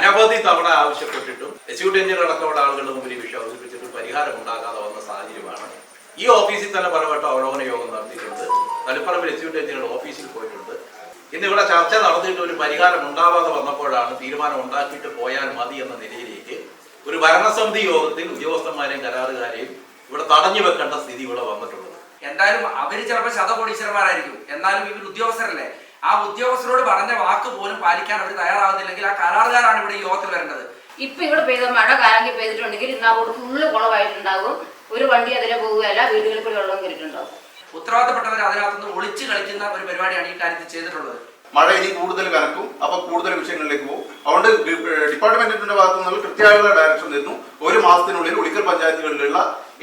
അനവധി തവണ ആവശ്യപ്പെട്ടിട്ടും executive engineer അടക്കമുള്ള ആളുകളുടെ മുമ്പിൽ ഈ വിഷയം അവതരിപ്പിച്ചിട്ടും പരിഹാരം ഉണ്ടാകാതെ വന്ന സാഹചര്യമാണ്. ഈ ഓഫീസിൽ തന്നെ പലവട്ടം അവലോകന യോഗം നടത്തിയിട്ടുണ്ട്. തളിപ്പറമ്പിൽ എക്സിക്യൂട്ടീവ് എഞ്ചിനീയർ ഓഫീസിൽ പോയിട്ടുണ്ട്. ഇന്നിവിടെ ചർച്ച നടത്തിയിട്ട് ഒരു പരിഹാരം ഉണ്ടാവാതെ വന്നപ്പോഴാണ് തീരുമാനം ഉണ്ടാക്കിയിട്ട് പോയാൽ മതി എന്ന നിലയിലേക്ക് ഒരു ഭരണസമിതി യോഗത്തിൽ ഉദ്യോഗസ്ഥന്മാരെയും കരാറുകാരെയും ഇവിടെ തടഞ്ഞു വെക്കേണ്ട സ്ഥിതി ഇവിടെ വന്നിട്ടുള്ളത്. എന്തായാലും അവര് ചിലപ്പോൾ ശതകോടീശ്വരന്മാരായിരിക്കും, എന്നാലും ഇവർ ഉദ്യോഗസ്ഥരല്ലേ. ആ ഉദ്യോഗസ്ഥരോട് പറഞ്ഞ വാക്ക് പോലും പാലിക്കാൻ അവർ തയ്യാറാവുന്നില്ലെങ്കിൽ ആ കരാറുകാരാണ് ഇവിടെ ഈ യോഗത്തിൽ വരേണ്ടത്. ഇപ്പൊ ഇവിടെ പെയ്ത മഴ കാലങ്കിൽ പെയ്തിട്ടുണ്ടെങ്കിൽ ഇന്ന് ആ റോഡ് ഫുള്ള് കുളമായിട്ടുണ്ടാകും. ഒരു വണ്ടി അതിലെ പോവുകയല്ല, വീടുകളിൽ കൂടി വെള്ളം കയറിയിട്ടുണ്ടാകും. ഉത്തരവാദിത്തപ്പെട്ടവർ അതിനകത്തുനിന്ന് ഒളിച്ചു കളിക്കുന്ന ഒരു പരിപാടിയാണ് ഈ കാര്യത്തിൽ ചെയ്തിട്ടുള്ളത്. മഴ ഇനി കൂടുതൽ കനക്കും, അപ്പൊ കൂടുതൽ വിഷയങ്ങളിലേക്ക് പോകും. അതുകൊണ്ട് ഡിപ്പാർട്ട്മെന്റിന്റെ ഭാഗത്തു നിന്നുള്ള കൃത്യമായുള്ള ഡയറക്ഷൻ തരുന്നു. ഒരു മാസത്തിനുള്ളിൽ ഉളിക്കൽ പഞ്ചായത്തുകളിലുള്ള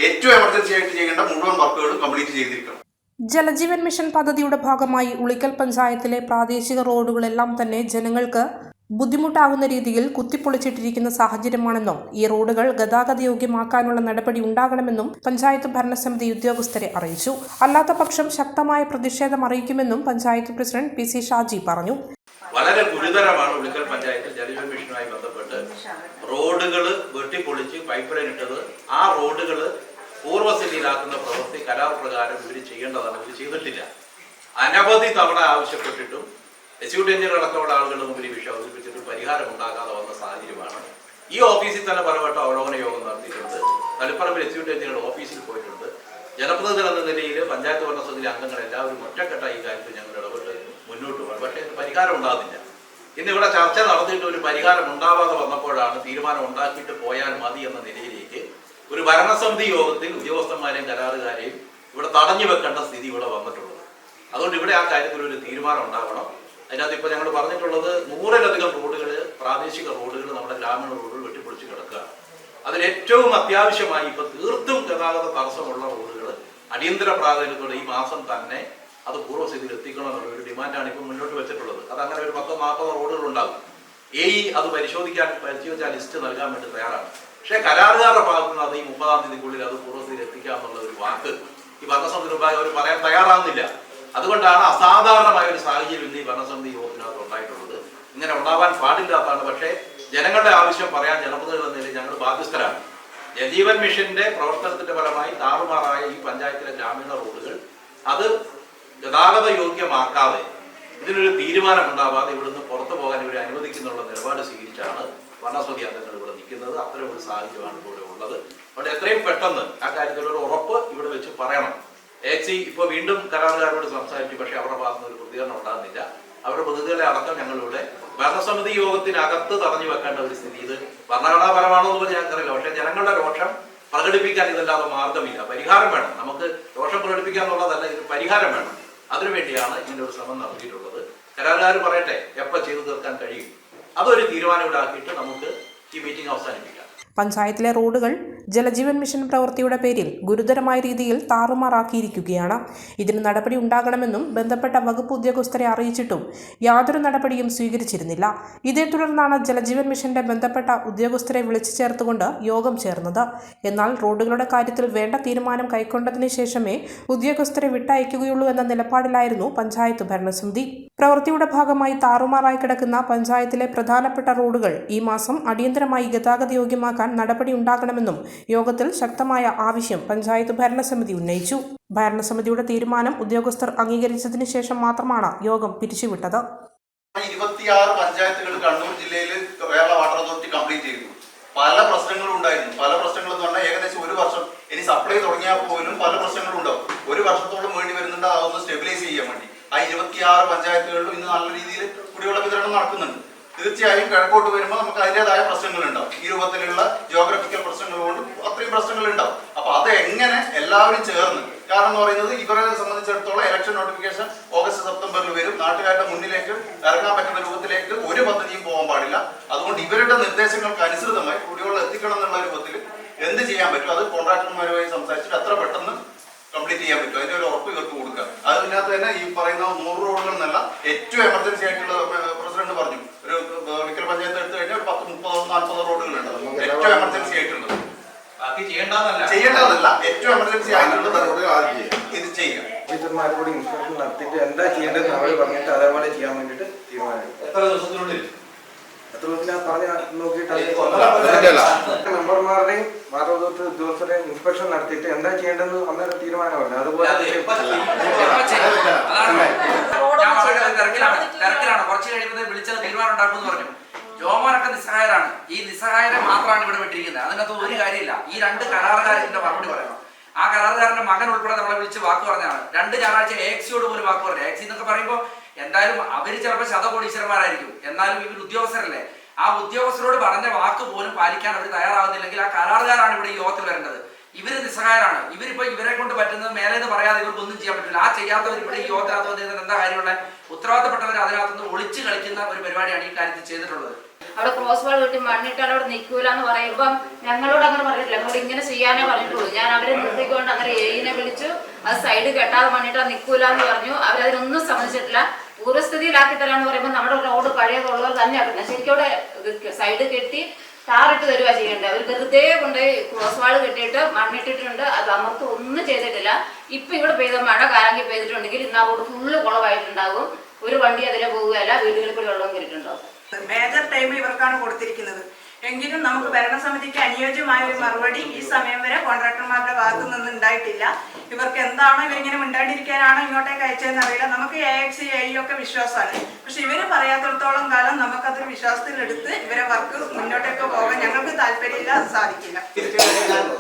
ഏറ്റവും എമർജൻസി ആയിട്ട് ചെയ്യേണ്ട മുഴുവൻ വർക്കുകളും കംപ്ലീറ്റ് ചെയ്തിരിക്കണം. ജലജീവൻ മിഷൻ പദ്ധതിയുടെ ഭാഗമായി ഉളിക്കൽ പഞ്ചായത്തിലെ പ്രാദേശിക റോഡുകളെല്ലാം തന്നെ ജനങ്ങൾക്ക് ബുദ്ധിമുട്ടാകുന്ന രീതിയിൽ കുത്തിപ്പൊളിച്ചിട്ടിരിക്കുന്ന സാഹചര്യമാണെന്നും ഈ റോഡുകൾ ഗതാഗത യോഗ്യമാക്കാനുള്ള നടപടി ഉണ്ടാകണമെന്നും പഞ്ചായത്ത് ഭരണസമിതി ഉദ്യോഗസ്ഥരെ അറിയിച്ചു. അല്ലാത്ത പക്ഷം ശക്തമായ പ്രതിഷേധം അറിയിക്കുമെന്നും പഞ്ചായത്ത് പ്രസിഡന്റ് PC ഷാജി പറഞ്ഞു. വളരെ ഗുരുതരമാണ് ഉളിക്കൽ പഞ്ചായത്തിൽ ജലജീവൻ മിഷനുമായി ബന്ധപ്പെട്ട് റോഡുകൾ വെട്ടിപ്പൊളിച്ച് പൈപ്പ് ലൈൻ ഇട്ടത്. ആ റോഡുകൾ പൂർവ്വസ്ഥിതിയിലാക്കുന്ന പ്രവൃത്തി കരാർ പ്രകാരം ഇവർ ചെയ്യേണ്ടതാണ്, ഇവർ ചെയ്തിട്ടില്ല. അനവധി തവണ ആവശ്യപ്പെട്ടിട്ടും എക്സിക്യൂട്ടീവ് എഞ്ചിനീയർ അടക്കമുള്ള ആളുകളുടെ മുമ്പിൽ ഈ വിഷയം അവതരിപ്പിച്ചിട്ട് പരിഹാരം ഉണ്ടാകാതെ വന്ന സാഹചര്യമാണ്. ഈ ഓഫീസിൽ തന്നെ പലവട്ടം അവലോകന യോഗം നടത്തിയിട്ടുണ്ട്. തളിപ്പറമ്പിൽ എക്സിക്യൂട്ടീവ് എഞ്ചിനീയർ ഓഫീസിൽ പോയിട്ടുണ്ട്. ജനപ്രതിനിധികൾ എന്ന നിലയിൽ പഞ്ചായത്ത് ഭരണസമിതിയിലെ അംഗങ്ങൾ എല്ലാവരും ഒറ്റക്കെട്ടായി ഈ കാര്യത്തിൽ ഞങ്ങൾ ഇടപെട്ട് മുന്നോട്ട് പോകും. പക്ഷേ പരിഹാരം ഉണ്ടാകുന്നില്ല. ഇന്നിവിടെ ചർച്ച നടത്തിയിട്ട് ഒരു പരിഹാരം ഉണ്ടാവാതെ വന്നപ്പോഴാണ് തീരുമാനം ഉണ്ടാക്കിയിട്ട് പോയാൽ മതി എന്ന നിലയിലേക്ക് ഒരു ഭരണസമിതി യോഗത്തിൽ ഉദ്യോഗസ്ഥന്മാരെയും കരാറുകാരെയും ഇവിടെ തടഞ്ഞു വെക്കേണ്ട സ്ഥിതി ഇവിടെ വന്നിട്ടുള്ളത്. അതുകൊണ്ട് ഇവിടെ ആ കാര്യത്തിൽ ഒരു തീരുമാനം ഉണ്ടാവണം. അതിനകത്ത് ഇപ്പോൾ ഞങ്ങൾ പറഞ്ഞിട്ടുള്ളത് 100-ലധികം റോഡുകൾ, പ്രാദേശിക റോഡുകൾ, നമ്മുടെ ഗ്രാമീണ റോഡുകൾ വെട്ടിപ്പൊളിച്ച് കിടക്കുകയാണ്. അതിൽ ഏറ്റവും അത്യാവശ്യമായി ഇപ്പോൾ തീർത്തും ഗതാഗത തടസ്സമുള്ള റോഡുകൾ അടിയന്തര പ്രാധാന്യത്തോടെ ഈ മാസം തന്നെ അത് പൂർവ്വസ്ഥിതിയിൽ എത്തിക്കണം എന്നുള്ള ഒരു ഡിമാൻഡാണ് ഇപ്പോൾ മുന്നോട്ട് വെച്ചിട്ടുള്ളത്. അതങ്ങനെ ഒരു 10-40 റോഡുകൾ ഉണ്ടാകും. അത് പരിശോധിച്ച ലിസ്റ്റ് നൽകാൻ വേണ്ടി തയ്യാറാണ്. പക്ഷേ കരാറുകാരുടെ ഭാഗത്തു നിന്ന് അത് ഈ 30-ാം തീയതിക്കുള്ളിൽ അത് പൂർവ്വസ്ഥിതിയിൽ എത്തിക്കാമെന്നുള്ള ഒരു വാക്ക് ഈ ഭരണസമിതി മുമ്പാകെ അവർ പറയാൻ തയ്യാറാകുന്നില്ല. അതുകൊണ്ടാണ് അസാധാരണമായ ഒരു സാഹചര്യം ഇന്ന് ഈ ഭരണസമിതി യോഗത്തിനകത്ത് ഉണ്ടായിട്ടുള്ളത്. ഇങ്ങനെ ഉണ്ടാവാൻ പാടില്ലാത്തതാണ്. പക്ഷേ ജനങ്ങളുടെ ആവശ്യം പറയാൻ ജനപ്രതിനിധികൾ എന്ന നിലയിൽ ഞങ്ങൾ ബാധ്യസ്ഥരാണ്. ജലജീവൻ മിഷന്റെ പ്രവർത്തനത്തിന്റെ ഫലമായി താറുമാറായ ഈ പഞ്ചായത്തിലെ ഗ്രാമീണ റോഡുകൾ അത് ഗതാഗത യോഗ്യമാക്കാതെ ഇതിനൊരു തീരുമാനം ഉണ്ടാവാതെ ഇവിടുന്ന് പുറത്തു പോകാൻ ഇവരെ അനുവദിക്കുന്നുള്ള നിലപാട് സ്വീകരിച്ചാണ് ഭരണസമിതി അംഗങ്ങൾ ഇവിടെ നിൽക്കുന്നത്. അത്തരം ഒരു സാഹചര്യമാണ് ഇവിടെ ഉള്ളത്. അവിടെ എത്രയും പെട്ടെന്ന് ആ കാര്യത്തിലൊരു ഉറപ്പ് ഇവിടെ വെച്ച് പറയണം. ഇപ്പോൾ വീണ്ടും കരാറുകാരോട് സംസാരിച്ചു, പക്ഷേ അവരുടെ ഭാഗത്തുനിന്ന് ഒരു പ്രതികരണം ഉണ്ടാകുന്നില്ല. അവരുടെ പ്രതിനിധികളെ അടക്കം ഞങ്ങളിവിടെ ഭരണസമിതി യോഗത്തിനകത്ത് തടഞ്ഞു വെക്കേണ്ട ഒരു സ്ഥിതി. ഇത് ഭരണഘടനാപരമാണോ എന്ന് പറഞ്ഞാൽ ഞങ്ങൾക്കറിയില്ല. പക്ഷേ ജനങ്ങളുടെ രോഷം പ്രകടിപ്പിക്കാൻ ഇതല്ലാതെ മാർഗമില്ല. പരിഹാരം വേണം. നമുക്ക് രോഷം പ്രകടിപ്പിക്കുക എന്നുള്ളതല്ല, ഇത് പരിഹാരം വേണം. അതിനുവേണ്ടിയാണ് ഇങ്ങനെ ഒരു ശ്രമം നടത്തിയിട്ടുള്ളത്. കരാറുകാർ പറയട്ടെ എപ്പോൾ ചെയ്തു തീർക്കാൻ കഴിയും. അതൊരു തീരുമാനം ഇവിടെ ആക്കിയിട്ട് നമുക്ക് ഈ മീറ്റിംഗ് അവസാനിപ്പിക്കാം. പഞ്ചായത്തിലെ റോഡുകൾ ജലജീവൻ മിഷൻ പ്രവൃത്തിയുടെ പേരിൽ ഗുരുതരമായ രീതിയിൽ താറുമാറാക്കിയിരിക്കുകയാണ്. ഇതിന് നടപടി ഉണ്ടാകണമെന്നും ബന്ധപ്പെട്ട വകുപ്പ് ഉദ്യോഗസ്ഥരെ അറിയിച്ചിട്ടും യാതൊരു നടപടിയും സ്വീകരിച്ചിരുന്നില്ല. ഇതേ തുടർന്നാണ് ജലജീവൻ മിഷന്റെ ബന്ധപ്പെട്ട ഉദ്യോഗസ്ഥരെ വിളിച്ചു ചേർത്തുകൊണ്ട് യോഗം ചേർന്നത്. എന്നാൽ റോഡുകളുടെ കാര്യത്തിൽ വേണ്ട തീരുമാനം കൈക്കൊണ്ടതിന് ശേഷമേ ഉദ്യോഗസ്ഥരെ വിട്ടയക്കുകയുള്ളൂ എന്ന നിലപാടിലായിരുന്നു പഞ്ചായത്ത് ഭരണസമിതി. പ്രവൃത്തിയുടെ ഭാഗമായി താറുമാറായി കിടക്കുന്ന പഞ്ചായത്തിലെ പ്രധാനപ്പെട്ട റോഡുകൾ ഈ മാസം അടിയന്തരമായി ഗതാഗത യോഗ്യമാക്കാൻ നടപടി ഉണ്ടാകണമെന്നും യോഗത്തിൽ ശക്തമായ ആവശ്യം പഞ്ചായത്ത് ഭരണസമിതി ഉന്നയിച്ചു. ഭരണസമിതിയുടെ തീരുമാനം ഉദ്യോഗസ്ഥർ അംഗീകരിച്ചതിന് ശേഷം മാത്രമാണ് യോഗം പിരിച്ചുവിട്ടത്. 26 പഞ്ചായത്തുകൾ കണ്ണൂർ ജില്ലയിൽ കേരള വാട്ടർ അതോറിറ്റി കംപ്ലീറ്റ് ചെയ്തു. പല പ്രശ്നങ്ങളും ഉണ്ടായിരുന്നു. പല പ്രശ്നങ്ങളും എന്ന് പറഞ്ഞാൽ ഏകദേശം ഒരു വർഷം ഇനി സപ്ലൈ തുടങ്ങിയാൽ പോലും പല പ്രശ്നങ്ങളും ഉണ്ടാവും. ഒരു വർഷത്തോളം വേണ്ടി വരുന്നുണ്ട് അതൊന്ന് സ്റ്റെബിലൈസ് ചെയ്യാൻ വേണ്ടി. ആ 26 പഞ്ചായത്തുകളിലും ഇന്ന് നല്ല രീതിയിൽ കുടിവെള്ള വിതരണം നടക്കുന്നുണ്ട്. തീർച്ചയായും കിഴക്കോട്ട് വരുമ്പോൾ നമുക്ക് അതിൻ്റെതായ പ്രശ്നങ്ങൾ ഉണ്ടാവും. ഈ രൂപത്തിലുള്ള ജിയോഗ്രഫിക്കൽ പ്രശ്നങ്ങൾ കൊണ്ട് അത്രയും പ്രശ്നങ്ങൾ ഉണ്ടാവും. അപ്പൊ അത് എങ്ങനെ എല്ലാവരും ചേർന്ന്, കാരണം എന്ന് പറയുന്നത് ഇവരെ സംബന്ധിച്ചിടത്തോളം ഇലക്ഷൻ നോട്ടിഫിക്കേഷൻ ഓഗസ്റ്റ് സെപ്റ്റംബറിൽ വരും. നാട്ടുകാരുടെ മുന്നിലേക്ക് ഇറങ്ങാൻ പറ്റുന്ന രൂപത്തിലേക്ക് ഒരു പദ്ധതിയും പോകാൻ പാടില്ല. അതുകൊണ്ട് ഇവരുടെ നിർദ്ദേശങ്ങൾക്ക് അനുസൃതമായി കുടിവെള്ളം എത്തിക്കണം എന്നുള്ള രൂപത്തിൽ എന്ത് ചെയ്യാൻ പറ്റും അത് കോൺട്രാക്ടർമാരുമായി സംസാരിച്ചിട്ട് എത്ര പെട്ടെന്ന് കംപ്ലീറ്റ് ചെയ്യാൻ പറ്റും അതിന്റെ ഒരു ഉറപ്പ് ഇവർക്ക് കൊടുക്കുക. അതിനകത്ത് തന്നെ ഈ പറയുന്ന 100 റോഡുകൾ എന്നല്ല, ഏറ്റവും എമർജൻസി ആയിട്ടുള്ള പ്രസിഡന്റ് പറഞ്ഞു ഒരു ഉളിക്കൽ പഞ്ചായത്ത് എടുത്തു കഴിഞ്ഞാൽ ഒരു 10-30-40 റോഡുകളുണ്ട് ഏറ്റവും എമർജൻസി ആയിട്ടുള്ളത്. ചെയ്യേണ്ടതല്ല, ഏറ്റവും എമർജൻസി ആയിട്ടുള്ളത് ഇത് ചെയ്യുക. ഓഫീസർമാരോട് ഇൻസ്പെക്ഷൻ നടത്തിയിട്ട് എന്താ ചെയ്യേണ്ടതെന്ന് അവർ പറഞ്ഞിട്ട് അതേപോലെ ചെയ്യാൻ വേണ്ടിയിട്ട് തീരുമാനം. എത്ര ദിവസത്തിനുള്ളിൽ മെമ്പർമാരുടെയും വാട്ടർ അതോറിറ്റി ഉദ്യോഗസ്ഥരുടെയും ഇൻസ്പെക്ഷൻ നടത്തിയിട്ട് എന്താ ചെയ്യേണ്ടതെന്ന് അന്നേരം തീരുമാനമല്ല. അതുപോലെ തിരക്കിലാണ് കുറച്ച് കഴിയുമ്പോൾ വിളിച്ചത് തീരുമാനം ഉണ്ടാക്കും പറഞ്ഞു. ജോമാനൊക്കെ നിസ്സഹായരാണ്. ഈ നിസ്സഹായരെ മാത്രമാണ് ഇവിടെ വിട്ടിരിക്കുന്നത്. അതിനകത്ത് ഒരു കാര്യമില്ല. ഈ രണ്ട് കരാറുകാരന്റെ മറുപടി പറയണം. ആ കരാറുകാരന്റെ മകൻ ഉൾപ്പെടെ നമ്മളെ വിളിച്ച് വാക്ക് പറഞ്ഞതാണ്. 2 ഞായറാഴ്ച AXCയോട് പോലും വാക്ക് പറഞ്ഞു. AXC എന്നൊക്കെ പറയുമ്പോൾ എന്തായാലും അവര് ചിലപ്പോൾ ശതകോടീശ്വരന്മാരായിരിക്കും, എന്നാലും ഇവർ ഉദ്യോഗസ്ഥരല്ലേ. ആ ഉദ്യോഗസ്ഥരോട് പറഞ്ഞ വാക്ക് പോലും പാലിക്കാൻ അവർ തയ്യാറാവുന്നില്ലെങ്കിൽ ആ കരാറുകാരാണ് ഇവിടെ ഈ യോഗത്തിൽ വരേണ്ടത്. ഇവര് നിസ്സഹായരാണ്. ഇവരിപ്പോ ഇവരെ കൊണ്ട് പറ്റുന്നത് മേലേന്ന് പറയാതെ ഇവർക്കൊന്നും ചെയ്യാൻ പറ്റില്ല. ആ ചെയ്യാത്തവർ ഇവിടെ ഈ യോഗത്തിനകത്ത് വന്നിരുന്നത് എന്താ കാര്യമുള്ള? ഉത്തരവാദിത്തപ്പെട്ടവർ അതിനകത്തുനിന്ന് ഒളിച്ചു കളിക്കുന്ന ഒരു പരിപാടിയാണ് ഈ കാര്യത്തിൽ ചെയ്തിട്ടുള്ളത്. അവിടെ ക്രോസ് വാൾ കിട്ടി മണ്ണിട്ടാൽ അവിടെ നിൽക്കൂല എന്ന് പറയുമ്പം ഞങ്ങളോട് അങ്ങനെ പറഞ്ഞിട്ടില്ല. ഞങ്ങളോട് ഇങ്ങനെ ചെയ്യാനേ പറഞ്ഞിട്ടുള്ളൂ. ഞാൻ അവരെ നിർത്തിക്കൊണ്ട് അങ്ങനെ എയിനെ വിളിച്ചു. അത് സൈഡ് കെട്ടാതെ മണ്ണിട്ടാൽ നിൽക്കൂല എന്ന് പറഞ്ഞു. അവരതിനൊന്നും സമ്മതിച്ചിട്ടില്ല. പൂർവ്വസ്ഥിതിയിലാക്കി തരാന്ന് പറയുമ്പോൾ നമ്മുടെ റോഡ് പഴയതുള്ളവർ തന്നെ ആക്കുന്നത്. ശരിക്കും അവിടെ സൈഡ് കെട്ടി ടാറിട്ട് തരുക ചെയ്യേണ്ടത്. അവർ വെറുതെ കൊണ്ടുപോയി ക്രോസ് വാൾ കെട്ടിയിട്ട് മണ്ണിട്ടിട്ടുണ്ട്. അത് അമർത്ത് ഒന്നും ചെയ്തിട്ടില്ല. ഇപ്പൊ ഇവിടെ പെയ്ത മഴ കാലങ്കി പെയ്തിട്ടുണ്ടെങ്കിൽ ഇന്ന് ആ റോഡ് ഫുള്ള് കുളമായിട്ടുണ്ടാകും. ഒരു വണ്ടി അതിലെ പോവുകയല്ല, വീടുകളിൽ കൂടി വെള്ളം കയറിയിട്ടുണ്ടാവും. മേജർ ടൈം ഇവർക്കാണ് കൊടുത്തിരിക്കുന്നത്. എങ്കിലും നമുക്ക് ഭരണസമിതിക്ക് അനുയോജ്യമായ ഒരു മറുപടി ഈ സമയം വരെ കോൺട്രാക്ടർമാരുടെ ഭാഗത്തു നിന്ന് ഉണ്ടായിട്ടില്ല. ഇവർക്ക് എന്താണോ ഇവരിങ്ങനെ മിണ്ടാണ്ടിരിക്കാനാണോ ഇങ്ങോട്ടേക്ക് അയച്ചതെന്ന് അറിയില്ല. നമുക്ക് AXC AE ഒക്കെ വിശ്വാസമാണ്. പക്ഷെ ഇവര് പറയാത്തിടത്തോളം കാലം നമുക്കതൊരു വിശ്വാസത്തിലെടുത്ത് ഇവരെ വർക്ക് മുന്നോട്ടേക്ക് പോകാൻ ഞങ്ങൾക്ക് താല്പര്യമില്ല, അത് സാധിക്കില്ല.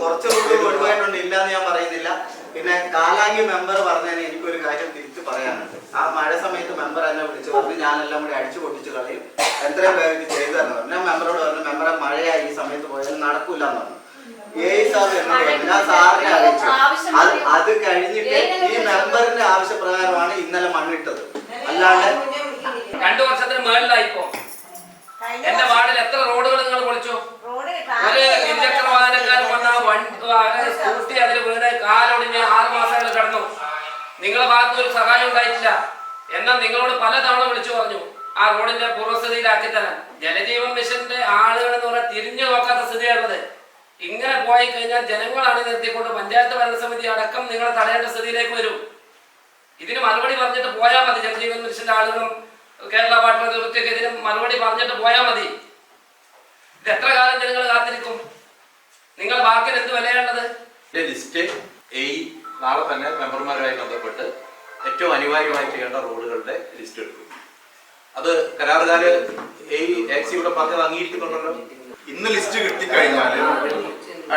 കുറച്ച് ഒഴിവായിട്ടുണ്ട്, ഇല്ലാന്ന് ഞാൻ പറയുന്നില്ല. പിന്നെ കാലാങ്കി മെമ്പർ പറഞ്ഞതിന് എനിക്കൊരു കാര്യം തിരിച്ചു പറയാനുണ്ട്. ആ മഴ സമയത്ത് മെമ്പർ എന്നെ വിളിച്ചു പറഞ്ഞു ഞാനെല്ലാം കൂടി അടിച്ചു പൊട്ടിച്ചു കളയും, എത്രയും പേര് ഇത് ചെയ്തു തരണം. ഞാൻ മെമ്പറോട് പറഞ്ഞു മെമ്പറെ മഴയായി ഈ സമയത്ത് പോയാലും നടക്കൂല എന്ന് പറഞ്ഞു. സാർ എന്നോട് പറഞ്ഞു ഞാൻ സാറിനെ അറിയിച്ചു. അത് കഴിഞ്ഞിട്ട് ഈ മെമ്പറിന്റെ ആവശ്യപ്രകാരമാണ് ഇന്നലെ മണ്ണിട്ടത്. അല്ലാണ്ട് 2 വർഷത്തിന് മേളിലായിപ്പോ എന്റെ വാർഡിൽ എത്ര റോഡുകൾ നിങ്ങൾ പൊളിച്ചു? ഒരു ഇരുചക്ര വാഹനക്കാരൻ വന്ന സ്കൂട്ടി അതിൽ വീണ് കാലൊടിഞ്ഞ് 6 മാസങ്ങൾ കടന്നു. നിങ്ങളുടെ ഭാഗത്ത് ഒരു സഹായം ഉണ്ടായിട്ടില്ല. എന്നാൽ നിങ്ങളോട് പലതവണ വിളിച്ചു പറഞ്ഞു ആ റോഡിന്റെ പൂർവ്വസ്ഥിതിയിലാക്കി തരാൻ. ജലജീവൻ മിഷന്റെ ആളുകൾ എന്ന് പറഞ്ഞാൽ തിരിഞ്ഞു നോക്കാത്ത സ്ഥിതിയാണുള്ളത്. ഇങ്ങനെ പോയി കഴിഞ്ഞാൽ ജനങ്ങളാണ് നിർത്തിക്കൊണ്ട് പഞ്ചായത്ത് ഭരണസമിതി അടക്കം നിങ്ങളെ തടയേണ്ട സ്ഥിതിയിലേക്ക് വരും. ഇതിന് മറുപടി പറഞ്ഞിട്ട് പോയാൽ മതി. ജലജീവൻ മിഷന്റെ ആളുകളും കേരള വാട്ടർ അതോറിറ്റിയൊക്കെ ഇതിന് മറുപടി പറഞ്ഞിട്ട് പോയാൽ മതി. ഇത് എത്ര കാലം ജനങ്ങൾ കാത്തിരിക്കും? നിങ്ങൾ വാക്കിന് എന്ത് വിലയാണത്? ലിസ്റ്റ് നാളെ തന്നെ മെമ്പർമാരുമായി ബന്ധപ്പെട്ട് ഏറ്റവും അനിവാര്യമായി ചെയ്യേണ്ട റോഡുകളുടെ ലിസ്റ്റ് എടുക്കും. അത് കരാറുകാര് AXCയുടെ പറഞ്ഞത് അംഗീകരിക്കുന്നുണ്ടല്ലോ. ഇന്ന് ലിസ്റ്റ് കിട്ടിക്കഴിഞ്ഞാൽ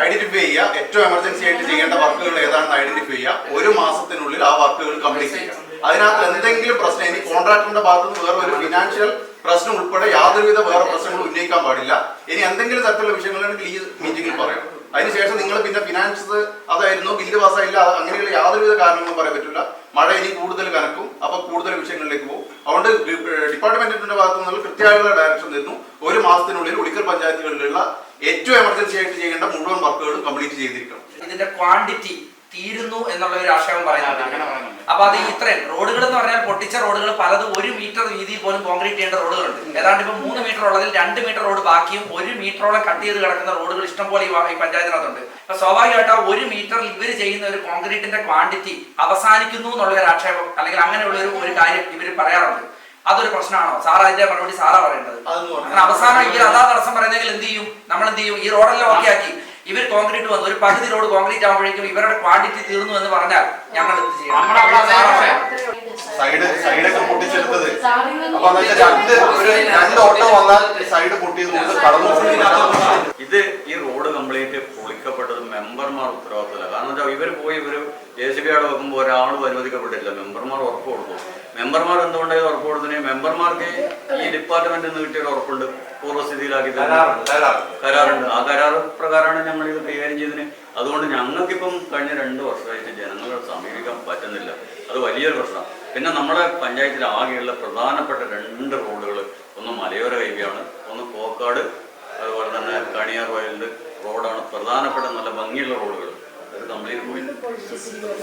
ഐഡന്റിഫൈ ചെയ്യുക, ഏറ്റവും എമർജൻസി ആയിട്ട് ചെയ്യേണ്ട വർക്കുകൾ ഏതാണെന്ന് ഐഡന്റിഫൈ ചെയ്യുക. 1 മാസത്തിനുള്ളിൽ ആ വർക്കുകൾ കംപ്ലീറ്റ് ചെയ്യുക. അതിനകത്ത് എന്തെങ്കിലും പ്രശ്നം, ഇനി കോൺട്രാക്ടറിന്റെ ഭാഗത്ത് നിന്ന് വേറെ ഒരു ഫിനാൻഷ്യൽ പ്രശ്നം ഉൾപ്പെടെ യാതൊരുവിധ വേറെ പ്രശ്നങ്ങളും ഉന്നയിക്കാൻ പാടില്ല. ഇനി എന്തെങ്കിലും തരത്തിലുള്ള വിഷയങ്ങളുണ്ടെങ്കിൽ ഈ മീറ്റിംഗിൽ പറയാം. അതിനുശേഷം നിങ്ങൾ പിന്നെ ഫിനാൻസ് അതായിരുന്നു, ബില്ല് പാസ്സായില്ല, അങ്ങനെയുള്ള യാതൊരുവിധ കാരണങ്ങളും പറയാൻ പറ്റില്ല. മഴ ഇനി കൂടുതൽ കനക്കും, അപ്പൊ കൂടുതൽ വിഷയങ്ങളിലേക്ക് പോകും. അതുകൊണ്ട് ഡിപ്പാർട്ട്മെന്റിന്റെ ഭാഗത്തു നിന്നുള്ള കൃത്യമായുള്ള ഡയറക്ഷൻ തരുന്നു. 1 മാസത്തിനുള്ളിൽ ഉളിക്കൽ പഞ്ചായത്തുകളിലുള്ള ഏറ്റവും എമർജൻസി ആയിട്ട് ചെയ്യേണ്ട മുഴുവൻ വർക്കുകളും കംപ്ലീറ്റ് ചെയ്തിരിക്കണം. ഇതിന്റെ ക്വാണ്ടിറ്റി തീരുന്നു എന്നുള്ള ഒരു ആശയം പറയുന്നത്. അപ്പൊ അത് ഇത്രയും റോഡുകൾ എന്ന് പറഞ്ഞാൽ പൊട്ടിച്ച റോഡുകൾ പലതും 1 മീറ്റർ വീതിയിൽ പോലും കോൺക്രീറ്റ് ചെയ്യേണ്ട റോഡുകളുണ്ട്. ഏതാണ്ട് ഇപ്പൊ 3 മീറ്റർ ഉള്ളതിൽ 2 മീറ്റർ റോഡ് ബാക്കിയും 1 മീറ്ററോളം കട്ട് ചെയ്ത് കിടക്കുന്ന റോഡുകൾ ഇഷ്ടംപോലെ ഈ പഞ്ചായത്തിനകത്തുണ്ട്. അപ്പൊ സ്വാഭാവികമായിട്ട് ആ 1 മീറ്ററിൽ ഇവർ ചെയ്യുന്ന ഒരു കോൺക്രീറ്റിന്റെ ക്വാണ്ടിറ്റി അവസാനിക്കുന്നു എന്നുള്ള ഒരു ആക്ഷേപം അല്ലെങ്കിൽ അങ്ങനെയുള്ള ഒരു കാര്യം ഇവർ പറയാറുണ്ട്. അതൊരു പ്രശ്നമാണോ സാർ? അതിന്റെ മറുപടി സാറാ പറയേണ്ടത്. അങ്ങനെ അവസാനം ഇവർ അതാ തടസ്സം പറയുന്നെങ്കിൽ എന്ത് ചെയ്യും? നമ്മൾ എന്ത് ചെയ്യും? ഈ റോഡെല്ലാം ഓക്കെ ആക്കി ഇവർ കോൺക്രീറ്റ് വന്നു, ഒരു പകുതി റോഡ് കോൺക്രീറ്റ് ആകുമ്പോഴേക്കും ഇവരുടെ ക്വാണ്ടിറ്റി തീർന്നു എന്ന് പറഞ്ഞാൽ ഞങ്ങൾ എന്ത് ചെയ്യും? സൈഡൊക്കെ പൊട്ടിച്ചെടുത്തത് അപ്പൊ രണ്ട് ഓട്ടം വന്നാൽ സൈഡ് പൊട്ടിയത് കടന്നു. ഇത് ഈ റോഡ് കംപ്ലീറ്റ് പൊളിക്കപ്പെട്ടത് മെമ്പർമാർ ഉത്തരവാദിത്തമല്ല. കാരണം വെച്ചാൽ ഇവർ പോയി JCB അവിടെ വെക്കുമ്പോൾ ഒരാളും അനുവദിക്കപ്പെട്ടില്ല. മെമ്പർമാർ ഉറപ്പ് കൊടുത്തു. മെമ്പർമാർ എന്തുകൊണ്ടാണ് ഉറപ്പ് കൊടുത്തത്? മെമ്പർമാർക്ക് ഈ ഡിപ്പാർട്ട്മെന്റിൽ നിന്ന് കിട്ടിയ ഉറപ്പുണ്ട്, പൂർവ്വസ്ഥിതിയിലാക്കി കരാറുണ്ട്. ആ കരാർ പ്രകാരമാണ് ഞങ്ങൾ ഇത് കൈകാര്യം ചെയ്തതിന്. അതുകൊണ്ട് ഞങ്ങൾക്കിപ്പം കഴിഞ്ഞ 2 വർഷമായിട്ട് ജനങ്ങളെ സമീപിക്കാൻ പറ്റുന്നില്ല. അത് വലിയൊരു പ്രശ്നമാണ്. പിന്നെ നമ്മുടെ പഞ്ചായത്തിൽ ആകെയുള്ള പ്രധാനപ്പെട്ട 2 റോഡുകൾ, ഒന്ന് മലയോര ഹൈവേയാണ്, ഒന്ന് കോക്കാട്, അതുപോലെ തന്നെ കണിയാർ വയലിൻ്റെ റോഡാണ് പ്രധാനപ്പെട്ട നല്ല ഭംഗിയുള്ള റോഡുകൾ. അത് കംപ്ലീറ്റ് പോയി,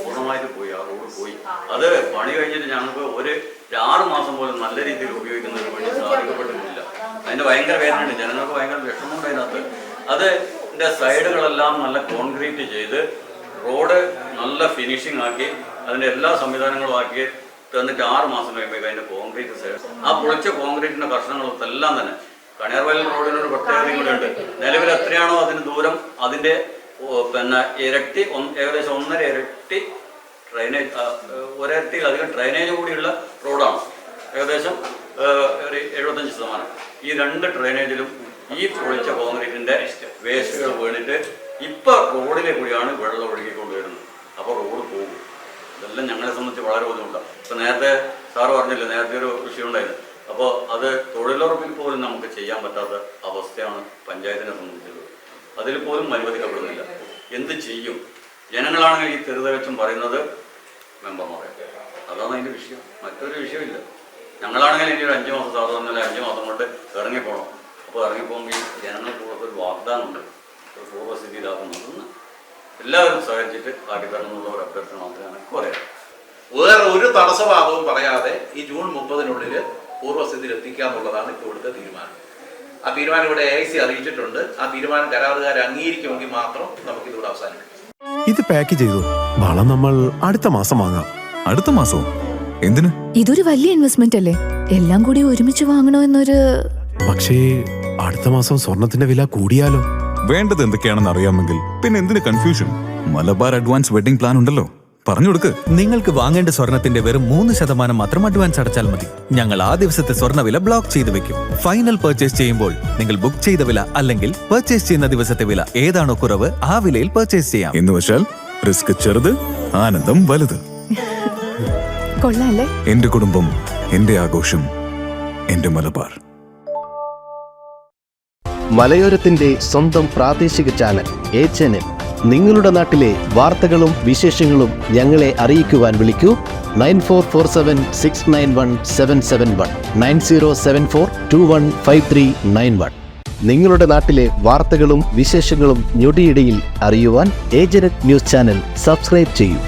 പൂർണ്ണമായിട്ട് പോയി. ആ റോഡ് പോയി. അത് പണി കഴിഞ്ഞിട്ട് ഞങ്ങൾക്ക് ഒരു 6 മാസം പോലും നല്ല രീതിയിൽ ഉപയോഗിക്കുന്നതിന് വേണ്ടി സാധിക്കപ്പെട്ടിട്ടില്ല. അതിൻ്റെ ഭയങ്കര വേദനയുണ്ട്, ജനങ്ങൾക്ക് ഭയങ്കര വിഷമമുണ്ട് അതിനകത്ത്. അതിൻ്റെ സൈഡുകളെല്ലാം നല്ല കോൺക്രീറ്റ് ചെയ്ത് റോഡ് നല്ല ഫിനിഷിംഗ് ആക്കി അതിൻ്റെ എല്ലാ സംവിധാനങ്ങളും ആക്കി തന്നിട്ട് 6 മാസം കഴിയുമ്പോൾ അതിൻ്റെ കോൺക്രീറ്റ് സൈഡ്, ആ പൊളിച്ച കോൺക്രീറ്റിൻ്റെ കഷ്ണങ്ങളെല്ലാം തന്നെ കണിയാർവയൽ റോഡിനൊരു പ്രത്യേകതയും കൂടെ ഉണ്ട്. നിലവിൽ എത്രയാണോ അതിന് ദൂരം അതിൻ്റെ പിന്നെ ഇരട്ടി ഏകദേശം 1.5 ഇരട്ടി ഡ്രൈനേജ്, ഒരിരട്ടിയിലധികം ഡ്രൈനേജ് കൂടിയുള്ള റോഡാണ്. ഏകദേശം ഒരു 75%. ഈ 2 ഡ്രൈനേജിലും ഈ പൊളിച്ച കോൺക്രീറ്റിൻ്റെ വേസ്റ്റുകൾ വീണിട്ട് ഇപ്പോൾ റോഡിലെ കൂടിയാണ് വെള്ളം ഒഴുകിക്കൊണ്ടുവരുന്നത്. അപ്പോൾ റോഡ് പോകും. ഇതെല്ലാം ഞങ്ങളെ സംബന്ധിച്ച് വളരെ ബുദ്ധിമുട്ടാണ്. ഇപ്പോൾ നേരത്തെ സാറ് പറഞ്ഞില്ല, നേരത്തെ ഒരു വിഷയം ഉണ്ടായിരുന്നു. അപ്പോൾ അത് തൊഴിലുറപ്പിൽ പോലും നമുക്ക് ചെയ്യാൻ പറ്റാത്ത അവസ്ഥയാണ് പഞ്ചായത്തിനെ സംബന്ധിച്ചത്. അതിൽ പോലും അനുവദിക്കപ്പെടുന്നില്ല. എന്ത് ചെയ്യും? ജനങ്ങളാണെങ്കിൽ ഈ തെരുതവെച്ചും പറയുന്നത് മെമ്പർമാരെ. അതാണ് അതിൻ്റെ വിഷയം, മറ്റൊരു വിഷയമില്ല. ഞങ്ങളാണെങ്കിൽ ഇനി ഒരു 5 മാസം സാറ് പറഞ്ഞാൽ 5 മാസം കൊണ്ട് ഇറങ്ങിപ്പോകണം. അപ്പോൾ ഇറങ്ങിപ്പോകുമ്പോൾ ഈ ജനങ്ങൾക്ക് ഒരു വാഗ്ദാനമുണ്ട്, ഒരു പൂർവ്വസ്ഥിതിയിലാക്കുന്നതെന്ന് എല്ലാവരും സഹകരിച്ചിട്ട് കാട്ടിത്തരണം എന്നുള്ള ഒരു അഭ്യർത്ഥന മാത്രമേ എനിക്ക് പറയാം. വേറെ ഒരു തടസ്സവാദവും പറയാതെ ഈ ജൂൺ 30-നുള്ളിൽ പൂർവ്വസ്ഥിതിയിൽ എത്തിക്കുക എന്നുള്ളതാണ് ഇപ്പോൾ ഇവിടുത്തെ തീരുമാനം. ആ തീരുമാനം ഇവിടെ AIC അറിയിച്ചിട്ടുണ്ട്. ആ തീരുമാനം കരാറുകാർ അംഗീകരിക്കുമെങ്കിൽ മാത്രം നമുക്കിതിവിടെ അവസാനിപ്പിക്കാം. ഇത് പാക്ക് ചെയ്തു. വളം നമ്മൾ അടുത്ത മാസം വാങ്ങാം. അടുത്ത മാസവും? എന്തിന്? ഇതൊരു വലിയ ഇൻവെസ്റ്റ്മെന്റ് അല്ലേ, എല്ലാം കൂടി ഒരുമിച്ച് വാങ്ങണോ എന്നൊരു. പക്ഷേ അടുത്ത മാസം സ്വർണത്തിന്റെ വില കൂടിയാലോ? വേണ്ടത് എന്തൊക്കെയാണെന്ന് അറിയാമെങ്കിൽ പിന്നെ എന്തിന് confusion? Malabar advance wedding plan ഉണ്ടല്ലോ, പറഞ്ഞു കൊടുക്ക്. നിങ്ങൾക്ക് വാങ്ങേണ്ട സ്വർണത്തിന്റെ വെറും 3% മാത്രം അഡ്വാൻസ് അടച്ചാൽ മതി. ഞങ്ങൾ ആ ദിവസത്തെ സ്വർണ്ണവില ബ്ലോക്ക് ചെയ്ത് വെക്കും. ഫൈനൽ പർച്ചേസ് ചെയ്യുമ്പോൾ നിങ്ങൾ ബുക്ക് ചെയ്ത വില അല്ലെങ്കിൽ പർച്ചേസ് ചെയ്യുന്ന ദിവസത്തെ വില ഏതാണോ കുറവ് ആ വിലയിൽ പർച്ചേസ് ചെയ്യാം. എന്ന് വെച്ചാൽ റിസ്ക് ചെറുത്, ആനന്ദം വലുത്. കൊള്ളാല്ലേ? എന്റെ കുടുംബം, എന്റെ ആഘോഷം, എന്റെ മലബാർ. മലയോരത്തിന്റെ സ്വന്തം പ്രാദേശിക ചാനൽ HNN. നിങ്ങളുടെ നാട്ടിലെ വാർത്തകളും വിശേഷങ്ങളും ഞങ്ങളെ അറിയിക്കുവാൻ വിളിക്കൂ 9447691771 9074215391. നിങ്ങളുടെ നാട്ടിലെ വാർത്തകളും വിശേഷങ്ങളും ഞൊടിയിടയിൽ അറിയുവാൻ ഏജന്റ് ന്യൂസ് ചാനൽ സബ്സ്ക്രൈബ് ചെയ്യൂ.